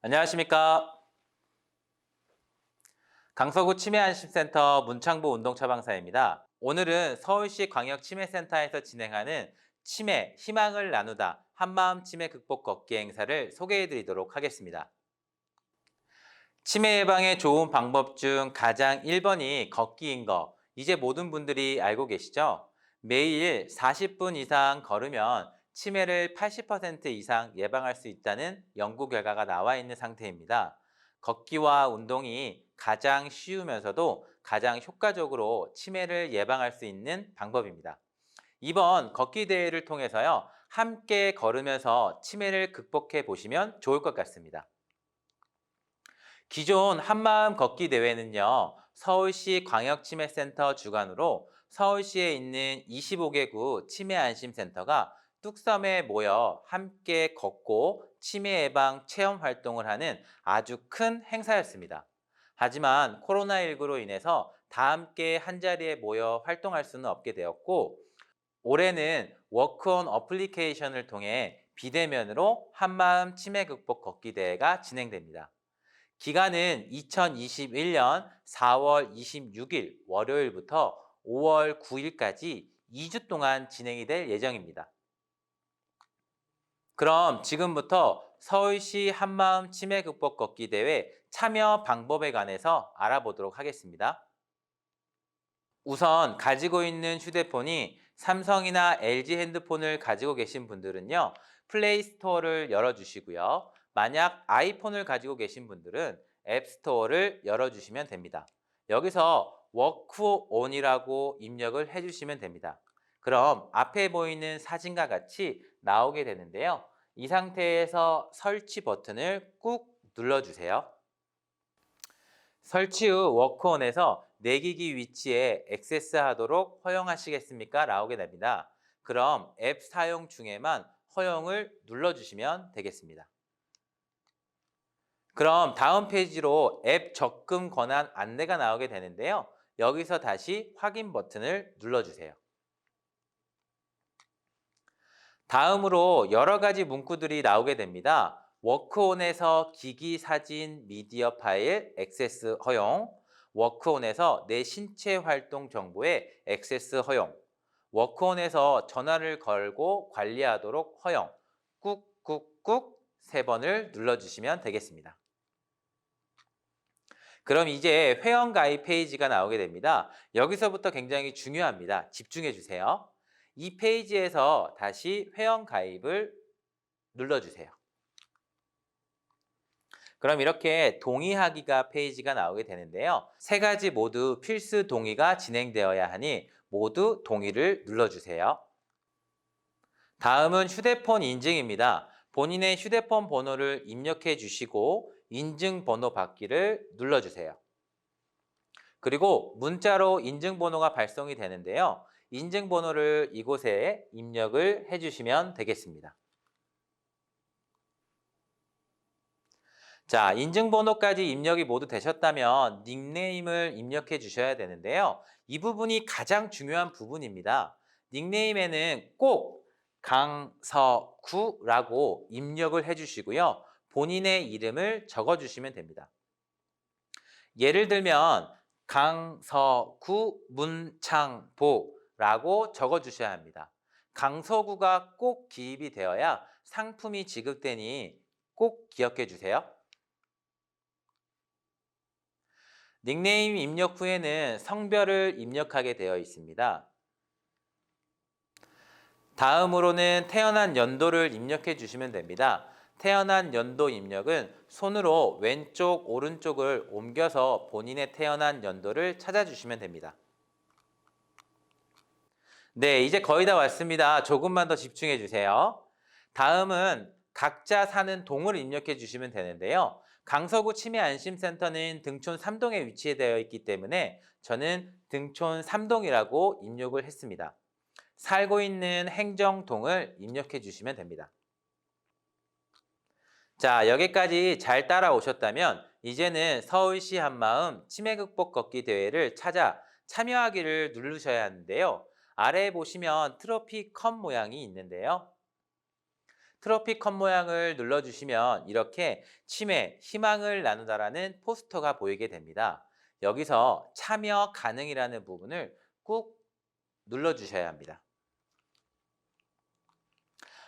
안녕하십니까. 강서구 치매안심센터 문창보 운동처방사입니다. 오늘은 서울시 광역치매센터에서 진행하는 치매, 희망을 나누다 한마음 치매 극복 걷기 행사를 소개해 드리도록 하겠습니다. 치매 예방에 좋은 방법 중 가장 1번이 걷기인 거, 이제 모든 분들이 알고 계시죠? 매일 40분 이상 걸으면 치매를 80% 이상 예방할 수 있다는 연구 결과가 나와 있는 상태입니다. 걷기와 운동이 가장 쉬우면서도 가장 효과적으로 치매를 예방할 수 있는 방법입니다. 이번 걷기 대회를 통해서요, 함께 걸으면서 치매를 극복해 보시면 좋을 것 같습니다. 기존 한마음 걷기 대회는요, 서울시 광역치매센터 주관으로 서울시에 있는 25개구 치매안심센터가 뚝섬에 모여 함께 걷고 치매 예방 체험 활동을 하는 아주 큰 행사였습니다. 하지만 코로나19로 인해서 다 함께 한자리에 모여 활동할 수는 없게 되었고, 올해는 워크온 어플리케이션을 통해 비대면으로 한마음 치매 극복 걷기 대회가 진행됩니다. 기간은 2021년 4월 26일 월요일부터 5월 9일까지 2주 동안 진행이 될 예정입니다. 그럼 지금부터 서울시 한마음 치매 극복 걷기 대회 참여 방법에 관해서 알아보도록 하겠습니다. 우선 가지고 있는 휴대폰이 삼성이나 LG 핸드폰을 가지고 계신 분들은요, 플레이 스토어를 열어주시고요. 만약 아이폰을 가지고 계신 분들은 앱 스토어를 열어주시면 됩니다. 여기서 워크온이라고 입력을 해주시면 됩니다. 그럼 앞에 보이는 사진과 같이 나오게 되는데요. 이 상태에서 설치 버튼을 꾹 눌러주세요. 설치 후 워크온에서 내기기 위치에 액세스하도록 허용하시겠습니까? 나오게 됩니다. 그럼 앱 사용 중에만 허용을 눌러주시면 되겠습니다. 그럼 다음 페이지로 앱 접근 권한 안내가 나오게 되는데요. 여기서 다시 확인 버튼을 눌러주세요. 다음으로 여러 가지 문구들이 나오게 됩니다. 워크온에서 기기 사진 미디어 파일 액세스 허용, 워크온에서 내 신체 활동 정보에 액세스 허용, 워크온에서 전화를 걸고 관리하도록 허용, 꾹꾹꾹 3번을 눌러주시면 되겠습니다. 그럼 이제 회원가입 페이지가 나오게 됩니다. 여기서부터 굉장히 중요합니다. 집중해 주세요. 이 페이지에서 다시 회원가입을 눌러주세요. 그럼 이렇게 동의하기가 페이지가 나오게 되는데요. 3가지 모두 필수 동의가 진행되어야 하니 모두 동의를 눌러주세요. 다음은 휴대폰 인증입니다. 본인의 휴대폰 번호를 입력해 주시고 인증번호 받기를 눌러주세요. 그리고 문자로 인증번호가 발송이 되는데요. 인증번호를 이곳에 입력을 해주시면 되겠습니다. 자, 인증번호까지 입력이 모두 되셨다면 닉네임을 입력해 주셔야 되는데요. 이 부분이 가장 중요한 부분입니다. 닉네임에는 꼭 강서구라고 입력을 해주시고요. 본인의 이름을 적어주시면 됩니다. 예를 들면 강서구 문창보라고 적어주셔야 합니다. 강서구가 꼭 기입이 되어야 상품이 지급되니 꼭 기억해 주세요. 닉네임 입력 후에는 성별을 입력하게 되어 있습니다. 다음으로는 태어난 연도를 입력해 주시면 됩니다. 태어난 연도 입력은 손으로 왼쪽, 오른쪽을 옮겨서 본인의 태어난 연도를 찾아주시면 됩니다. 네, 이제 거의 다 왔습니다. 조금만 더 집중해 주세요. 다음은 각자 사는 동을 입력해 주시면 되는데요. 강서구 치매안심센터는 등촌 3동에 위치되어 있기 때문에 저는 등촌 3동이라고 입력을 했습니다. 살고 있는 행정동을 입력해 주시면 됩니다. 자, 여기까지 잘 따라오셨다면 이제는 서울시 한마음 치매 극복 걷기 대회를 찾아 참여하기를 누르셔야 하는데요. 아래에 보시면 트로피 컵 모양이 있는데요. 트로피 컵 모양을 눌러주시면 이렇게 치매, 희망을 나누다라는 포스터가 보이게 됩니다. 여기서 참여 가능이라는 부분을 꾹 눌러주셔야 합니다.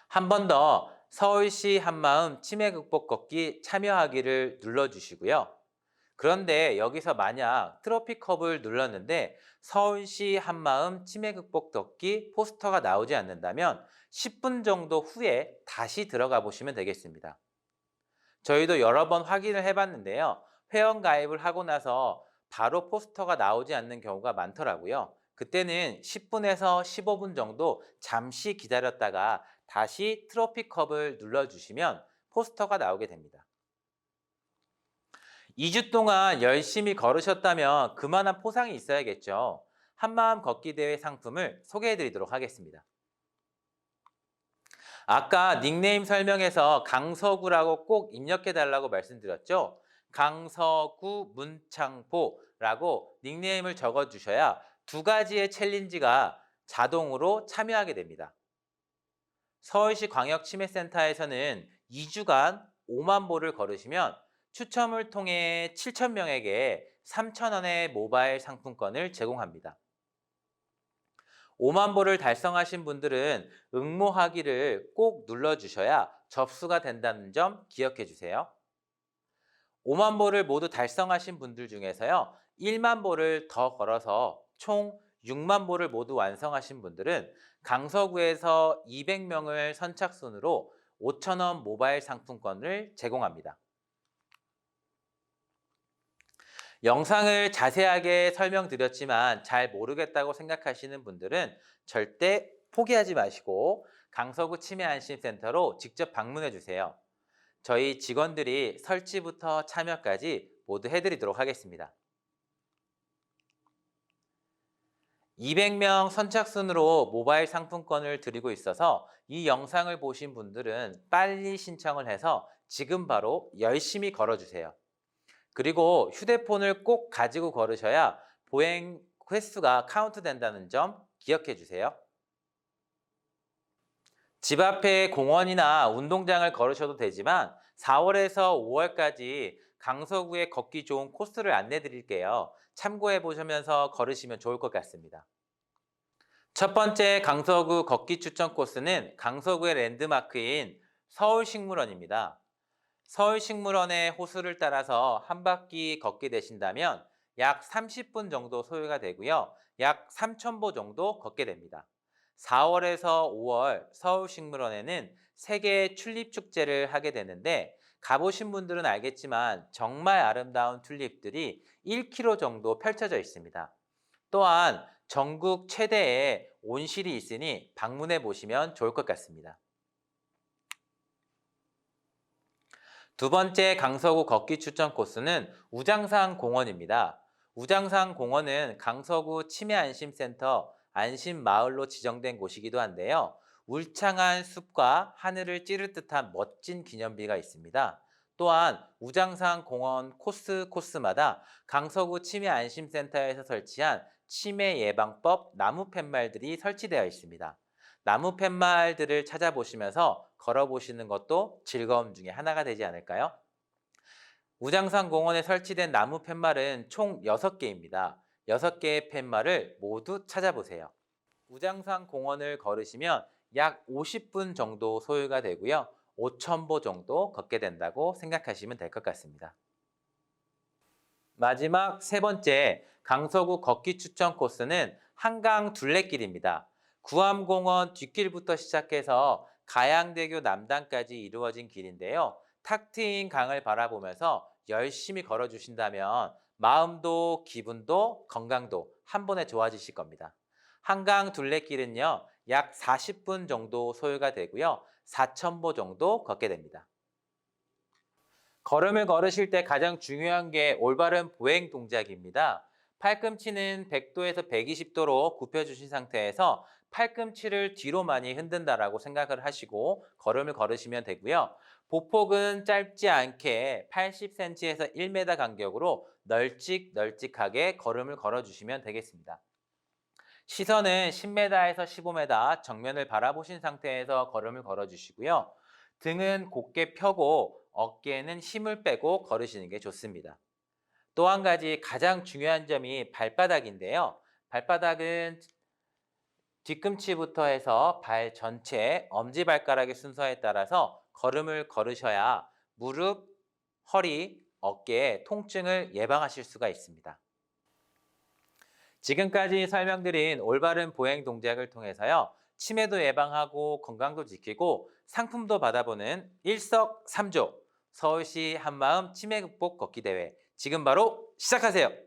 한 번 더 서울시 한마음 치매 극복 걷기 참여하기를 눌러주시고요. 그런데 여기서 만약 트로피컵을 눌렀는데 서울시 한마음 치매 극복 걷기 포스터가 나오지 않는다면 10분 정도 후에 다시 들어가 보시면 되겠습니다. 저희도 여러 번 확인을 해봤는데요. 회원 가입을 하고 나서 바로 포스터가 나오지 않는 경우가 많더라고요. 그때는 10분에서 15분 정도 잠시 기다렸다가 다시 트로피컵을 눌러주시면 포스터가 나오게 됩니다. 2주 동안 열심히 걸으셨다면 그만한 포상이 있어야겠죠. 한마음 걷기 대회 상품을 소개해 드리도록 하겠습니다. 아까 닉네임 설명에서 강서구라고 꼭 입력해 달라고 말씀드렸죠. 강서구 문창포라고 닉네임을 적어 주셔야 두 가지의 챌린지가 자동으로 참여하게 됩니다. 서울시 광역치매센터에서는 2주간 5만 보를 걸으시면 추첨을 통해 7,000명에게 3,000원의 모바일 상품권을 제공합니다. 5만 보를 달성하신 분들은 응모하기를 꼭 눌러주셔야 접수가 된다는 점 기억해 주세요. 5만 보를 모두 달성하신 분들 중에서요, 1만 보를 더 걸어서 총 6만 보를 모두 완성하신 분들은 강서구에서 200명을 선착순으로 5,000원 모바일 상품권을 제공합니다. 영상을 자세하게 설명드렸지만 잘 모르겠다고 생각하시는 분들은 절대 포기하지 마시고 강서구 치매안심센터로 직접 방문해 주세요. 저희 직원들이 설치부터 참여까지 모두 해드리도록 하겠습니다. 200명 선착순으로 모바일 상품권을 드리고 있어서 이 영상을 보신 분들은 빨리 신청을 해서 지금 바로 열심히 걸어주세요. 그리고 휴대폰을 꼭 가지고 걸으셔야 보행 횟수가 카운트 된다는 점 기억해 주세요. 집 앞에 공원이나 운동장을 걸으셔도 되지만 4월에서 5월까지 강서구에 걷기 좋은 코스를 안내 드릴게요. 참고해 보시면서 걸으시면 좋을 것 같습니다. 첫 번째 강서구 걷기 추천 코스는 강서구의 랜드마크인 서울식물원입니다. 서울식물원의 호수를 따라서 한 바퀴 걷게 되신다면 약 30분 정도 소요가 되고요. 약 3,000보 정도 걷게 됩니다. 4월에서 5월 서울식물원에는 세계 튤립 축제를 하게 되는데 가보신 분들은 알겠지만 정말 아름다운 튤립들이 1km 정도 펼쳐져 있습니다. 또한 전국 최대의 온실이 있으니 방문해 보시면 좋을 것 같습니다. 두 번째 강서구 걷기 추천 코스는 우장산 공원입니다. 우장산 공원은 강서구 치매안심센터 안심마을로 지정된 곳이기도 한데요. 울창한 숲과 하늘을 찌를 듯한 멋진 기념비가 있습니다. 또한 우장산 공원 코스마다 강서구 치매안심센터에서 설치한 치매 예방법 나무 팻말들이 설치되어 있습니다. 나무 팻말들을 찾아보시면서 걸어보시는 것도 즐거움 중에 하나가 되지 않을까요? 우장산 공원에 설치된 나무 팻말은 총 6개입니다. 6개의 팻말을 모두 찾아보세요. 우장산 공원을 걸으시면 약 50분 정도 소요가 되고요. 5,000보 정도 걷게 된다고 생각하시면 될 것 같습니다. 마지막 세 번째 강서구 걷기 추천 코스는 한강 둘레길입니다. 구암공원 뒷길부터 시작해서 가양대교 남단까지 이루어진 길인데요. 탁 트인 강을 바라보면서 열심히 걸어주신다면 마음도 기분도 건강도 한 번에 좋아지실 겁니다. 한강 둘레길은요, 약 40분 정도 소요가 되고요. 4,000보 정도 걷게 됩니다. 걸음을 걸으실 때 가장 중요한 게 올바른 보행 동작입니다. 팔꿈치는 100도에서 120도로 굽혀주신 상태에서 팔꿈치를 뒤로 많이 흔든다라고 생각을 하시고 걸음을 걸으시면 되고요. 보폭은 짧지 않게 80cm에서 1m 간격으로 널찍널찍하게 걸음을 걸어주시면 되겠습니다. 시선은 10m에서 15m 정면을 바라보신 상태에서 걸음을 걸어주시고요. 등은 곧게 펴고 어깨에는 힘을 빼고 걸으시는 게 좋습니다. 또 한 가지 가장 중요한 점이 발바닥인데요. 발바닥은 뒤꿈치부터 해서 발 전체 엄지발가락의 순서에 따라서 걸음을 걸으셔야 무릎, 허리, 어깨의 통증을 예방하실 수가 있습니다. 지금까지 설명드린 올바른 보행 동작을 통해서요. 치매도 예방하고 건강도 지키고 상품도 받아보는 일석삼조 서울시 한마음 치매 극복 걷기 대회 지금 바로 시작하세요.